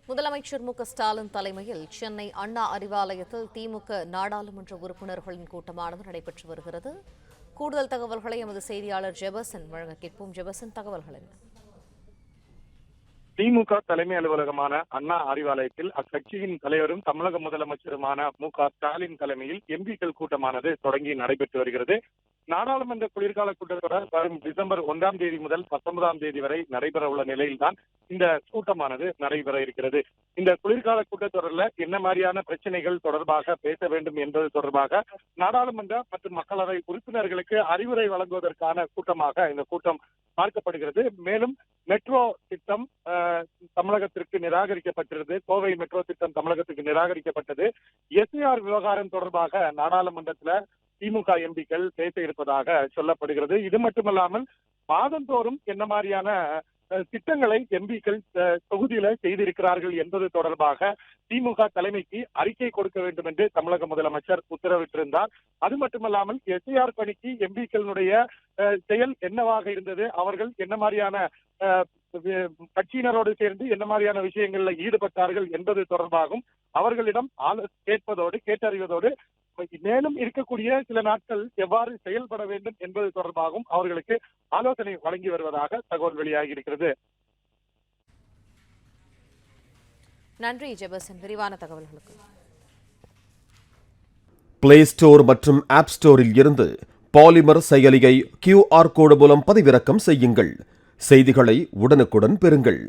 முதலமைச்சர் மு.க.ஸ்டாலின் தலைமையில் சென்னை அண்ணா அறிவாலயத்தில் திமுக நாடாளுமன்ற உறுப்பினர்களின் கூட்டமானது நடைபெற்று வருகிறது. கூடுதல் தகவல்களை எமது செய்தியாளர் ஜெபசன் வழங்க கேட்போம். ஜெபசன், தகவல்கள் என்ன? திமுக தலைமை அலுவலகமான அண்ணா அறிவாலயத்தில் அக்கட்சியின் தலைவரும் தமிழக முதலமைச்சருமான மு.க.ஸ்டாலின் தலைமையில் எம்பிக்கள் கூட்டமானது தொடங்கி நடைபெற்று வருகிறது. நாடாளுமன்ற குளிர்கால கூட்டத்தொடர் வரும் டிசம்பர் 1ஆம் தேதி முதல் 19ஆம் தேதி வரை நடைபெற உள்ள நிலையில்தான் இந்த கூட்டமானது நடைபெற இருக்கிறது. இந்த குளிர்கால கூட்டத்தொடரில் என்ன மாதிரியான பிரச்சனைகள் தொடர்பாக பேச வேண்டும் என்பது தொடர்பாக நாடாளுமன்ற மற்றும் மக்களவை உறுப்பினர்களுக்கு அறிவுரை வழங்குவதற்கான கூட்டமாக இந்த கூட்டம் பார்க்கப்படுகிறது. மேலும் மெட்ரோ திட்டம் தமிழகத்திற்கு நிராகரிக்கப்பட்டிருந்தது. கோவை மெட்ரோ திட்டம் தமிழகத்துக்கு நிராகரிக்கப்பட்டது. எஸ்ஐஆர் விவகாரம் தொடர்பாக நாடாளுமன்றத்தில் திமுக எம்பிக்கள் பேச இருப்பதாக சொல்லப்படுகிறது. இது மட்டுமல்லாமல் மாதந்தோறும் என்ன மாதிரியான திட்டங்களை எம்பிக்கள் தொகுதியில செய்திருக்கிறார்கள் என்பது தொடர்பாக திமுக தலைமைக்கு அறிக்கை கொடுக்க வேண்டும் என்று தமிழக முதலமைச்சர் உத்தரவிட்டிருந்தார். அது மட்டுமல்லாமல் எஸ்ஐஆர் பணிக்கு எம்பிக்களுடைய செயல் என்னவாக இருந்தது, அவர்கள் என்ன மாதிரியான கட்சியினரோடு சேர்ந்து என்ன மாதிரியான விஷயங்களில் ஈடுபட்டார்கள் என்பது தொடர்பாகவும் அவர்களிடம் கேட்டறிவதோடு மேலும் இருக்கக்கூடிய சில நாட்கள் எவ்வாறு செயல்பட வேண்டும் என்பது தொடர்பாகவும் அவர்களுக்கு ஆலோசனை வழங்கி வருவதாக தகவல் வெளியாகி இருக்கிறது. நன்றி ஜெபசன், விரிவான தகவல்களுக்கு. பிளே ஸ்டோர் மற்றும் ஆப் ஸ்டோரில் இருந்து பாலிமர் செயலியை QR கோடு மூலம் பதிவிறக்கம் செய்யுங்கள். செய்திகளை உடனுக்குடன் பெறுங்கள்.